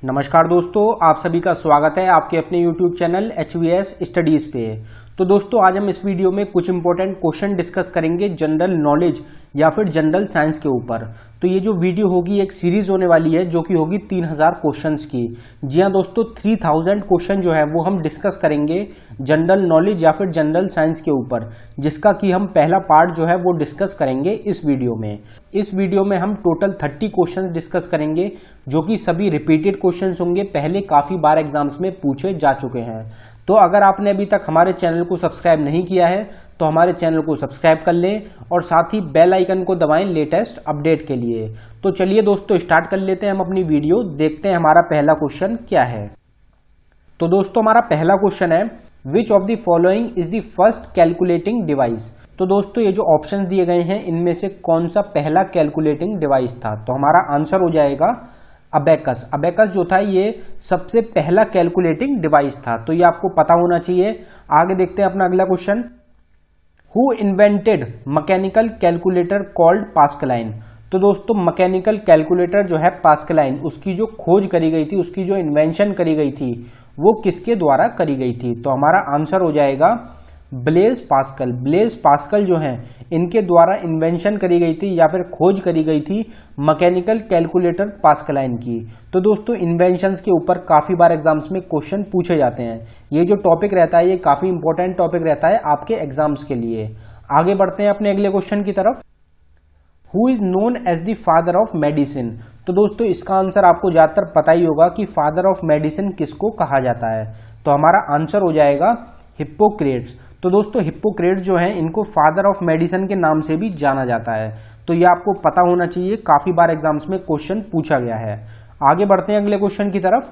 नमस्कार दोस्तों, आप सभी का स्वागत है आपके अपने YouTube चैनल HVS स्टडीज पे। तो दोस्तों आज हम इस वीडियो में कुछ इंपॉर्टेंट क्वेश्चन डिस्कस करेंगे जनरल नॉलेज या फिर जनरल साइंस के ऊपर। तो ये जो वीडियो होगी एक सीरीज होने वाली है जो कि होगी 3000 क्वेश्चंस की। जी हाँ दोस्तों, 3000 क्वेश्चन जो है वो हम डिस्कस करेंगे जनरल नॉलेज या फिर जनरल साइंस के ऊपर, जिसका कि हम पहला पार्ट जो है वो डिस्कस करेंगे इस वीडियो में। इस वीडियो में हम टोटल 30 क्वेश्चन डिस्कस करेंगे जो कि सभी रिपीटेड क्वेश्चंस होंगे, पहले काफी बार एग्जाम्स में पूछे जा चुके हैं। तो अगर आपने अभी तक हमारे चैनल को सब्सक्राइब नहीं किया है तो हमारे चैनल को सब्सक्राइब कर लें और साथ ही बेल आइकन को दबाएं लेटेस्ट अपडेट के लिए। तो चलिए दोस्तों स्टार्ट कर लेते हैं हम अपनी वीडियो, देखते हैं हमारा पहला क्वेश्चन क्या है। तो दोस्तों हमारा पहला क्वेश्चन है, which of the following is the first calculating device. तो दोस्तों ये जो ऑप्शन दिए गए हैं इनमें से कौन सा पहला कैलकुलेटिंग डिवाइस था। तो हमारा आंसर हो जाएगा अबेकस। अबेकस जो था ये सबसे पहला कैलकुलेटिंग डिवाइस था, तो ये आपको पता होना चाहिए। आगे देखते हैं अपना अगला question, who invented mechanical calculator called Pascaline. तो दोस्तों मैकेनिकल कैलकुलेटर जो है पास्कलाइन, उसकी जो खोज करी गई थी, उसकी जो इन्वेंशन करी गई थी वो किसके द्वारा करी गई थी। तो हमारा आंसर हो जाएगा ब्लेज पास्कल। ब्लेज पास्कल जो हैं इनके द्वारा इन्वेंशन करी गई थी या फिर खोज करी गई थी मैकेनिकल कैलकुलेटर पास्कलाइन की। तो दोस्तों इन्वेंशंस के ऊपर काफी बार एग्जाम्स में क्वेश्चन पूछे जाते हैं। ये जो टॉपिक रहता है ये काफी इंपॉर्टेंट टॉपिक रहता है आपके एग्जाम्स के लिए। आगे बढ़ते हैं अपने अगले क्वेश्चन की तरफ, who is known as the father of medicine. तो दोस्तों इसका आंसर आपको ज्यादातर पता ही होगा कि फादर ऑफ मेडिसिन किसको कहा जाता है। तो हमारा आंसर हो जाएगा हिप्पोक्रेट्स। तो दोस्तों हिप्पोक्रेट्स जो हैं इनको फादर ऑफ मेडिसिन के नाम से भी जाना जाता है। तो ये आपको पता होना चाहिए, काफी बार एग्जाम्स में क्वेश्चन पूछा गया है। आगे बढ़ते हैं अगले क्वेश्चन की तरफ,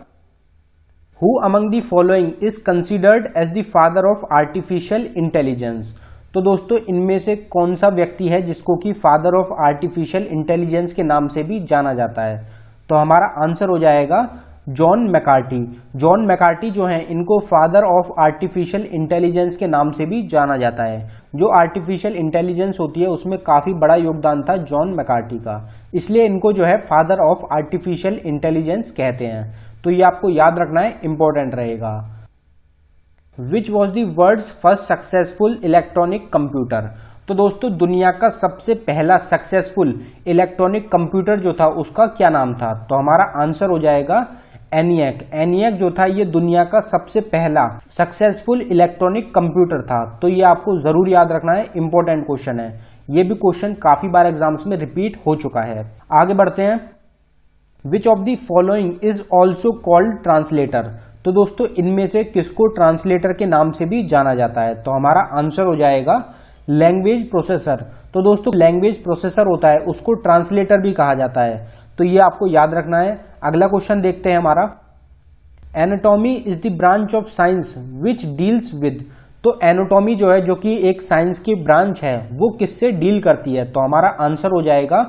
who among the following is considered as the father of artificial intelligence. तो दोस्तों इनमें से कौन सा व्यक्ति है जिसको कि फादर ऑफ आर्टिफिशियल इंटेलिजेंस के नाम से भी जाना जाता है। तो हमारा आंसर हो जाएगा जॉन मैकार्टी। जॉन मैकार्टी जो हैं इनको फादर ऑफ आर्टिफिशियल इंटेलिजेंस के नाम से भी जाना जाता है। जो आर्टिफिशियल इंटेलिजेंस होती है उसमें काफी बड़ा योगदान था जॉन मैकार्टी का, इसलिए इनको जो है फादर ऑफ आर्टिफिशियल इंटेलिजेंस कहते हैं। तो ये आपको याद रखना है, इंपॉर्टेंट रहेगा। Which was the world's first successful electronic computer. तो दोस्तों दुनिया का सबसे पहला सक्सेसफुल इलेक्ट्रॉनिक कंप्यूटर जो था उसका क्या नाम था। तो हमारा आंसर हो जाएगा एनियक। एनियक जो था ये दुनिया का सबसे पहला सक्सेसफुल इलेक्ट्रॉनिक कंप्यूटर था। तो ये आपको जरूर याद रखना है, इंपॉर्टेंट क्वेश्चन है। ये भी क्वेश्चन काफी बार एग्जाम्स में रिपीट हो चुका है। आगे बढ़ते हैं, which of the following is also called translator. तो दोस्तों इनमें से किसको ट्रांसलेटर के नाम से भी जाना जाता है। तो हमारा आंसर हो जाएगा लैंग्वेज प्रोसेसर। तो दोस्तों लैंग्वेज प्रोसेसर होता है उसको ट्रांसलेटर भी कहा जाता है। तो ये आपको याद रखना है। अगला क्वेश्चन देखते हैं हमारा, anatomy is the branch of science which deals with. तो एनाटॉमी जो है, जो कि एक साइंस की ब्रांच है, वो किससे डील करती है। तो हमारा आंसर हो जाएगा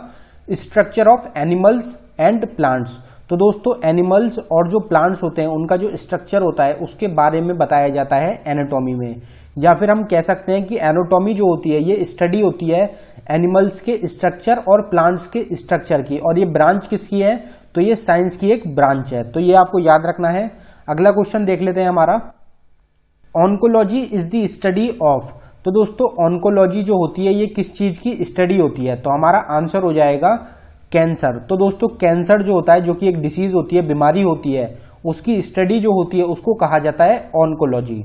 structure of animals and plants. तो दोस्तों एनिमल्स और जो प्लांट्स होते हैं उनका जो स्ट्रक्चर होता है उसके बारे में बताया जाता है एनाटॉमी में। या फिर हम कह सकते हैं कि एनाटॉमी जो होती है ये स्टडी होती है एनिमल्स के स्ट्रक्चर और प्लांट्स के स्ट्रक्चर की। और ये ब्रांच किसकी है, तो ये साइंस की एक ब्रांच है। तो ये आपको याद रखना है। अगला क्वेश्चन देख लेते हैं हमारा, oncology is the study of. तो दोस्तों ऑन्कोलॉजी जो होती है ये किस चीज की स्टडी होती है। तो हमारा आंसर हो जाएगा कैंसर। तो दोस्तों कैंसर जो होता है, जो कि एक डिसीज होती है, बीमारी होती है, उसकी स्टडी जो होती है उसको कहा जाता है oncology.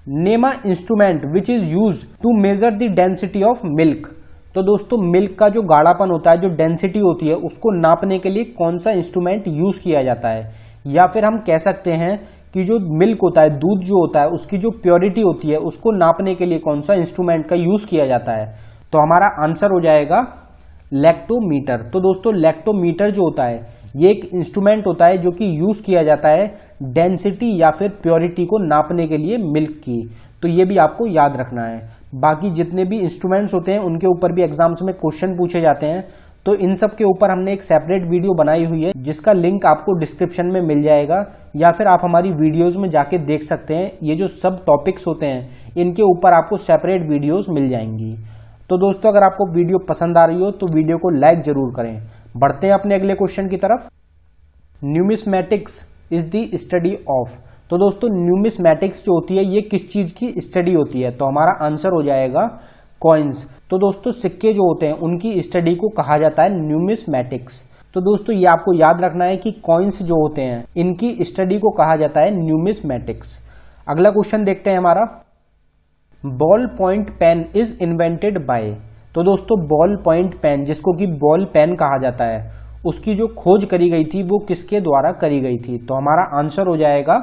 Name a instrument which is use to measure the density of milk. तो दोस्तों मिल्क का जो गाढ़ापन होता है, जो डेंसिटी होती है, उसको नापने के लिए कौन सा इंस्ट्रूमेंट यूज किया जाता है। या फिर हम कह सकते हैं कि जो मिल्क होता है, दूध जो होता है, उसकी जो प्योरिटी होती है उसको नापने के लिए कौन सा इंस्ट्रूमेंट का यूज किया जाता है। तो हमारा आंसर हो जाएगा लैक्टोमीटर। तो दोस्तों लैक्टोमीटर जो होता है ये एक इंस्ट्रूमेंट होता है जो कि यूज किया जाता है डेंसिटी या फिर प्योरिटी को नापने के लिए मिल्क की। तो ये भी आपको याद रखना है। बाकी जितने भी इंस्ट्रूमेंट्स होते हैं उनके ऊपर भी एग्जाम्स में क्वेश्चन पूछे जाते हैं। तो इन सब के ऊपर हमने एक सेपरेट वीडियो बनाई हुई है जिसका लिंक आपको डिस्क्रिप्शन में मिल जाएगा, या फिर आप हमारी वीडियोस में जाके देख सकते हैं। ये जो सब टॉपिक्स होते हैं इनके ऊपर आपको सेपरेट वीडियोस मिल जाएंगी। तो दोस्तों अगर आपको वीडियो पसंद आ रही हो तो वीडियो को लाइक जरूर करें। बढ़ते हैं अपने अगले क्वेश्चन की तरफ। Numismatics is the study of. तो दोस्तों न्यूमिस्मैटिक्स जो होती है ये किस चीज की स्टडी होती है? तो हमारा आंसर हो जाएगा कॉइन्स। तो दोस्तों सिक्के जो होते हैं उनकी स्टडी को कहा जाता है न्यूमिस्मैटिक्स। तो दोस्तों ये आपको याद रखना है कि कॉइन्स जो होते हैं इनकी स्टडी को कहा जाता है न्यूमिस्मैटिक्स। अगला क्वेश्चन देखते हैं हमारा, ball point pen is invented by. तो दोस्तों बॉल पॉइंट पेन जिसको कि बॉल पेन कहा जाता है उसकी जो खोज करी गई थी वो किसके द्वारा करी गई थी? तो हमारा आंसर हो जाएगा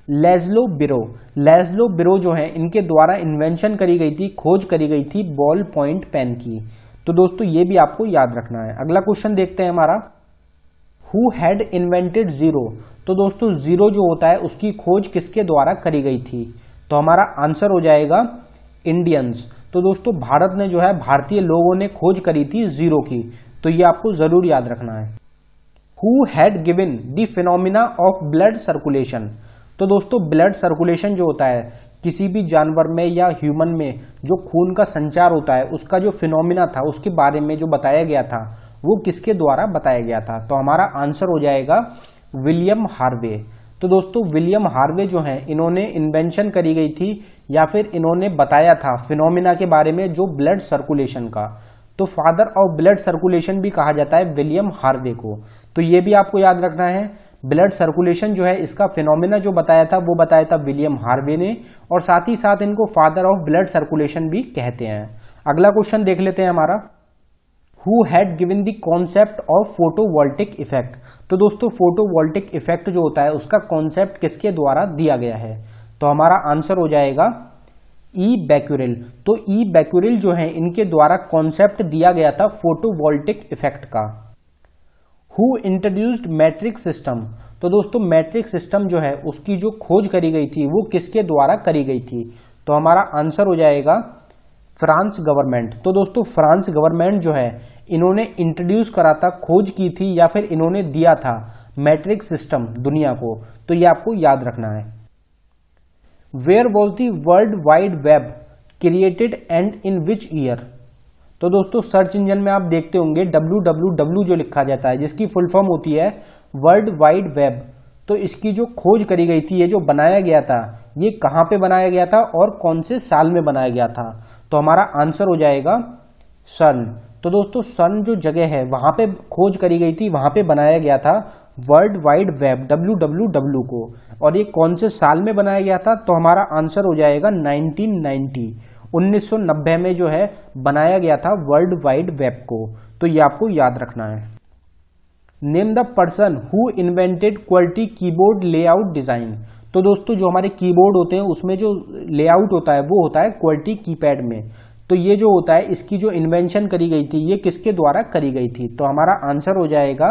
लेज़लो बिरो। लेज़लो बिरो जो है इनके द्वारा इन्वेंशन करी गई थी, खोज करी गई थी बॉल पॉइंट पेन की। तो दोस्तों ये भी आपको याद रखना है। अगला क्वेश्चन देखते हैं हमारा, हु हैड इन्वेंटेड जीरो। तो दोस्तों जीरो जो होता है उसकी खोज किसके द्वारा करी गई थी? तो हमारा आंसर हो जाएगा इंडियंस। तो दोस्तों भारत ने जो है भारतीय लोगों ने खोज करी थी जीरो की। तो ये आपको जरूर याद रखना है। Who had given the phenomena of blood circulation. तो दोस्तों ब्लड सर्कुलेशन जो होता है किसी भी जानवर में या ह्यूमन में जो खून का संचार होता है उसका जो फिनोमिना था उसके बारे में जो बताया गया था वो किसके द्वारा बताया गया था? तो हमारा आंसर हो जाएगा विलियम हार्वे। तो दोस्तों विलियम हार्वे जो हैं इन्होंने इन्वेंशन करी गई थी या फिर इन्होंने बताया था फिनोमिना के बारे में जो ब्लड सर्कुलेशन का। तो फादर ऑफ ब्लड सर्कुलेशन भी कहा जाता है विलियम हार्वे को। तो ये भी आपको याद रखना है, ब्लड सर्कुलेशन जो है इसका फिनोमिना जो बताया था वो बताया था विलियम हार्वे ने, और साथ ही साथ इनको फादर ऑफ ब्लड सर्कुलेशन भी कहते हैं। अगला क्वेश्चन देख लेते हैं हमारा, who had given the concept of photovoltaic effect. तो दोस्तों फोटोवोल्टिक इफेक्ट जो होता है उसका कॉन्सेप्ट किसके द्वारा दिया गया है? तो हमारा आंसर हो जाएगा ई बैक्यूरेल। तो ई बैक्यूरेल जो है इनके द्वारा कॉन्सेप्ट दिया गया था फोटोवोल्टिक इफेक्ट का। Who introduced matric system. तो दोस्तों मैट्रिक सिस्टम जो है उसकी जो खोज करी गई थी वो किसके द्वारा करी गई थी? तो हमारा आंसर हो जाएगा फ्रांस गवर्नमेंट। तो दोस्तों फ्रांस गवर्नमेंट जो है इन्होंने इंट्रोड्यूस करा था, खोज की थी या फिर इन्होंने दिया था मैट्रिक सिस्टम दुनिया को। तो ये आपको याद रखना है। Where was the world wide web created and in which year. तो दोस्तों सर्च इंजन में आप देखते होंगे www जो लिखा जाता है जिसकी फुल फॉर्म होती है वर्ल्ड वाइड वेब। तो इसकी जो खोज करी गई थी, ये जो बनाया गया था, ये कहाँ पे बनाया गया था और कौन से साल में बनाया गया था? तो हमारा आंसर हो जाएगा सन। तो दोस्तों सन जो जगह है वहां पे खोज करी गई थी, वहां पे बनाया गया था वर्ल्ड वाइड वेब www को। और ये कौन से साल में बनाया गया था? तो हमारा आंसर हो जाएगा 1990 में जो है बनाया गया था वर्ल्ड वाइड वेब को। तो ये आपको याद रखना है। Name the person who invented quality keyboard layout design. तो दोस्तों जो हमारे कीबोर्ड होते हैं उसमें जो लेआउट होता है वो होता है क्वालिटी कीपैड में। तो ये जो होता है इसकी जो इन्वेंशन करी गई थी ये किसके द्वारा करी गई थी? तो हमारा आंसर हो जाएगा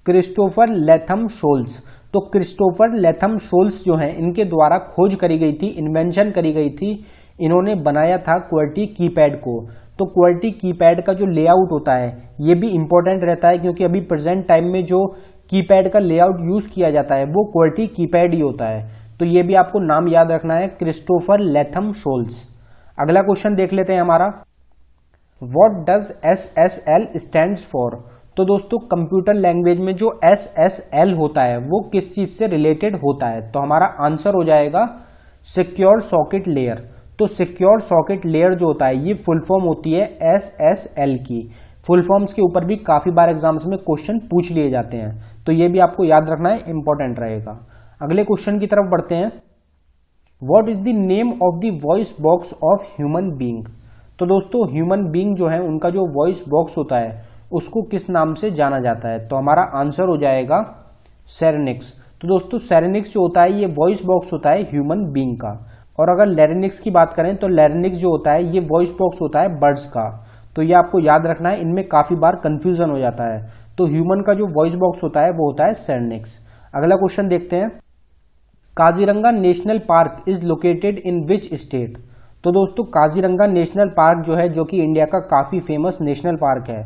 क्रिस्टोफर लेथम शोल्स। तो क्रिस्टोफर लेथम शोल्स जो हैं इनके द्वारा खोज करी गई थी, इन्वेंशन करी गई थी, इन्होंने बनाया था क्वालिटी कीपैड को। तो क्वालिटी कीपैड का जो लेआउट होता है ये भी इंपॉर्टेंट रहता है क्योंकि अभी प्रेजेंट टाइम में जो कीपैड का लेआउट यूज किया जाता है वो क्वालिटी कीपैड ही होता है। तो ये भी आपको नाम याद रखना है, क्रिस्टोफर लेथम शोल्स। अगला क्वेश्चन देख लेते हैं हमारा, what does SSL stands for. तो दोस्तों कंप्यूटर लैंग्वेज में जो SSL होता है वो किस चीज से रिलेटेड होता है? तो हमारा आंसर हो जाएगा सिक्योर सॉकेट लेयर। तो सिक्योर सॉकेट लेयर जो होता है ये फुल फॉर्म होती है SSL की। फुल फॉर्म्स के ऊपर भी काफी बार एग्जाम्स में क्वेश्चन पूछ लिए जाते हैं, तो ये भी आपको याद रखना है, इंपॉर्टेंट रहेगा। अगले क्वेश्चन की तरफ बढ़ते हैं, what is the name of the voice box of human being. तो दोस्तों ह्यूमन बीइंग जो है उनका जो वॉइस बॉक्स होता है उसको किस नाम से जाना जाता है? तो हमारा आंसर हो जाएगा सेरेनिक्स। तो दोस्तों सेरेनिक्स जो होता है ये वॉइस बॉक्स होता है ह्यूमन बीइंग का। और अगर लैरिंक्स की बात करें तो लैरिंक्स जो होता है ये वॉइस बॉक्स होता है बर्ड्स का। तो ये आपको याद रखना है, इनमें काफी बार कंफ्यूजन हो जाता है। तो ह्यूमन का जो वॉइस बॉक्स होता है वो होता है सेरेनिक्स। अगला क्वेश्चन देखते हैं, Kaziranga national park is located in which state. तो दोस्तों काजीरंगा नेशनल पार्क जो है, जो कि इंडिया का काफी फेमस नेशनल पार्क है,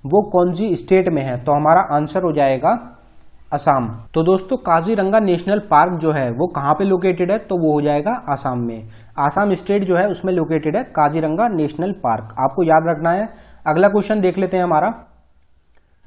वो कौन सी स्टेट में है? तो हमारा आंसर हो जाएगा असम। तो दोस्तों काजीरंगा नेशनल पार्क जो है वो कहाँ पे लोकेटेड है? तो वो हो जाएगा असम में। असम स्टेट जो है उसमें लोकेटेड है काजीरंगा नेशनल पार्क, आपको याद रखना है। अगला क्वेश्चन देख लेते हैं हमारा,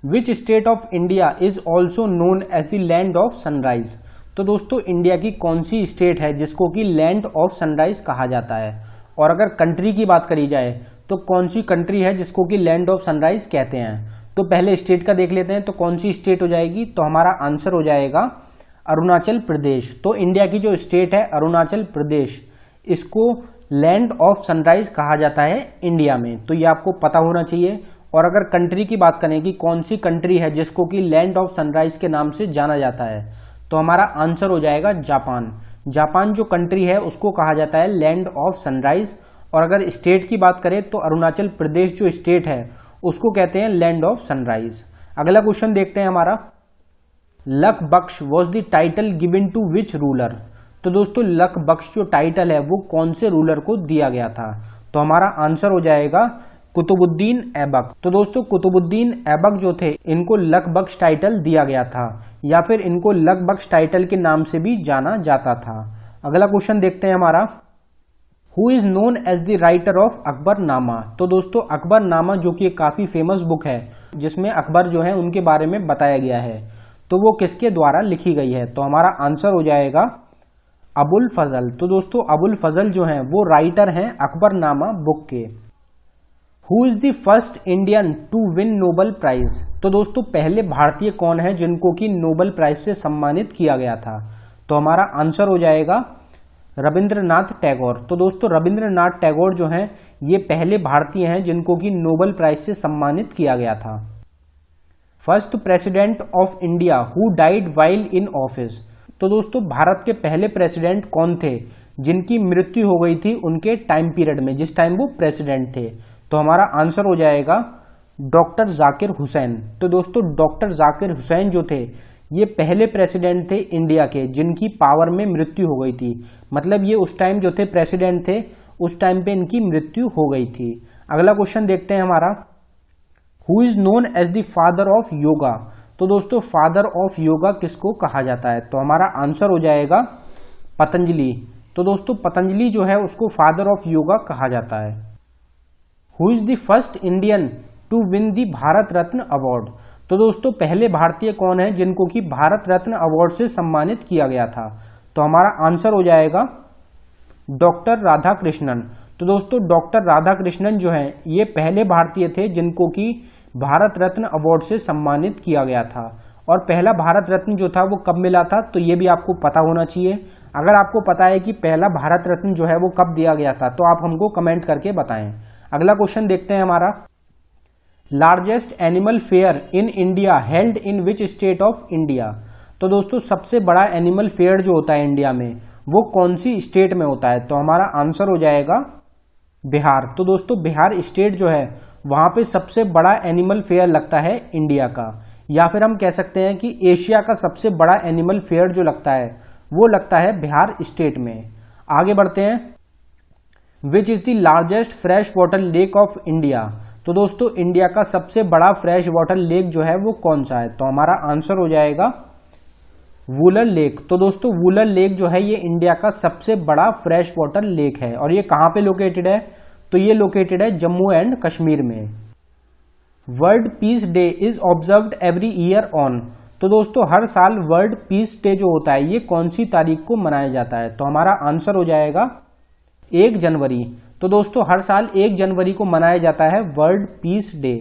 which state of India is also known as the land of sunrise. तो दोस्तों इंडिया की कौन सी स्टेट है जिसको कि लैंड ऑफ सनराइज कहा जाता है। और अगर कंट्री की बात करी जाए तो कौन सी कंट्री है जिसको कि लैंड ऑफ सनराइज कहते हैं। तो पहले स्टेट का देख लेते हैं, तो कौन सी स्टेट हो जाएगी, तो हमारा आंसर हो जाएगा अरुणाचल प्रदेश। तो इंडिया की जो स्टेट है अरुणाचल प्रदेश, इसको लैंड ऑफ सनराइज कहा जाता है इंडिया में। तो ये आपको पता होना चाहिए। और अगर कंट्री की बात करें कि कौन सी कंट्री है जिसको कि लैंड ऑफ सनराइज के नाम से जाना जाता है, तो हमारा आंसर हो जाएगा जापान। जापान जो कंट्री है उसको कहा जाता है लैंड ऑफ सनराइज। और अगर स्टेट की बात करें तो अरुणाचल प्रदेश जो स्टेट है उसको कहते हैं लैंड ऑफ सनराइज। अगला क्वेश्चन देखते हैं हमारा, Lakh Bakhsh was the title given to which ruler. तो दोस्तों लक बख्श जो टाइटल है वो कौन से रूलर को दिया गया था। तो हमारा आंसर हो जाएगा कुतुबुद्दीन ऐबक। तो दोस्तों कुतुबुद्दीन ऐबक जो थे इनको लक बख्श टाइटल दिया गया था, या फिर इनको लक बख्श टाइटल के नाम से भी जाना जाता था। अगला क्वेश्चन देखते हैं हमारा, who is known as the writer of Akbarnama. तो दोस्तों अकबरनामा जो कि एक काफी फेमस बुक है जिसमें अकबर जो है उनके बारे में बताया गया है, तो वो किसके द्वारा लिखी गई है। तो हमारा आंसर हो जाएगा अबुल फजल। तो दोस्तों अबुल फजल जो हैं वो राइटर हैं अकबरनामा बुक के। Who is the first Indian to win Nobel prize. तो दोस्तों पहले भारतीय कौन है जिनको कि नोबेल प्राइज से सम्मानित किया गया था। तो हमारा आंसर हो जाएगा रविंद्रनाथ टैगोर। तो दोस्तों रविंद्रनाथ टैगोर जो हैं ये पहले भारतीय हैं जिनको कि नोबेल प्राइज से सम्मानित किया गया था। First president of India who died while in office. तो दोस्तों भारत के पहले प्रेसिडेंट कौन थे जिनकी मृत्यु हो गई थी उनके टाइम पीरियड में, जिस टाइम वो प्रेसिडेंट थे। तो हमारा आंसर हो जाएगा डॉक्टर जाकिर हुसैन। तो दोस्तों डॉक्टर जाकिर हुसैन जो थे ये पहले प्रेसिडेंट थे इंडिया के जिनकी पावर में मृत्यु हो गई थी। मतलब ये उस टाइम जो थे प्रेसिडेंट थे, उस टाइम पे इनकी मृत्यु हो गई थी। अगला क्वेश्चन देखते हैं हमारा, who is known as the father of yoga. तो दोस्तों फादर ऑफ योगा किसको कहा जाता है। तो हमारा आंसर हो जाएगा पतंजलि। तो दोस्तों पतंजलि जो है उसको फादर ऑफ योगा कहा जाता है। Who is the first Indian to win the Bharat Ratna award. तो दोस्तों पहले भारतीय कौन है जिनको कि भारत रत्न अवार्ड से सम्मानित किया गया था। तो हमारा आंसर हो जाएगा डॉक्टर राधाकृष्णन। तो दोस्तों डॉक्टर राधाकृष्णन जो हैं ये पहले भारतीय थे जिनको कि भारत रत्न अवार्ड से सम्मानित किया गया था। और पहला भारत रत्न जो था वो कब मिला था, तो ये भी आपको पता होना चाहिए। अगर आपको पता है कि पहला भारत रत्न जो है वो कब दिया गया था तो आप हमको कमेंट करके बताएं। अगला क्वेश्चन देखते हैं हमारा, largest animal fair in India held in which state of India. तो दोस्तों सबसे बड़ा एनिमल फेयर जो होता है इंडिया में वो कौन सी स्टेट में होता है। तो हमारा आंसर हो जाएगा बिहार। तो दोस्तों बिहार स्टेट जो है वहां पे सबसे बड़ा एनिमल फेयर लगता है इंडिया का, या फिर हम कह सकते हैं कि एशिया का सबसे बड़ा एनिमल फेयर जो लगता है वो लगता है बिहार स्टेट में। आगे बढ़ते हैं, which is the largest fresh water lake of India. तो दोस्तों इंडिया का सबसे बड़ा फ्रेश वाटर लेक जो है वो कौन सा है। तो हमारा आंसर हो जाएगा वुलर लेक। तो दोस्तों वुलर लेक जो है ये इंडिया का सबसे बड़ा फ्रेश वाटर लेक है। और ये कहाँ पे लोकेटेड है, तो ये लोकेटेड है जम्मू एंड कश्मीर में। World peace day is observed every year on. तो दोस्तों हर साल वर्ल्ड पीस डे जो होता है ये कौन सी तारीख को मनाया जाता है। तो हमारा आंसर हो जाएगा 1 जनवरी। तो दोस्तों हर साल 1 जनवरी को मनाया जाता है वर्ल्ड पीस डे।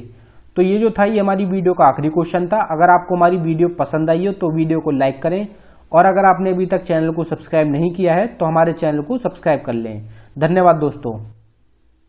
तो ये जो था ये हमारी वीडियो का आखिरी क्वेश्चन था। अगर आपको हमारी वीडियो पसंद आई हो तो वीडियो को लाइक करें, और अगर आपने अभी तक चैनल को सब्सक्राइब नहीं किया है तो हमारे चैनल को सब्सक्राइब कर लें। धन्यवाद दोस्तों।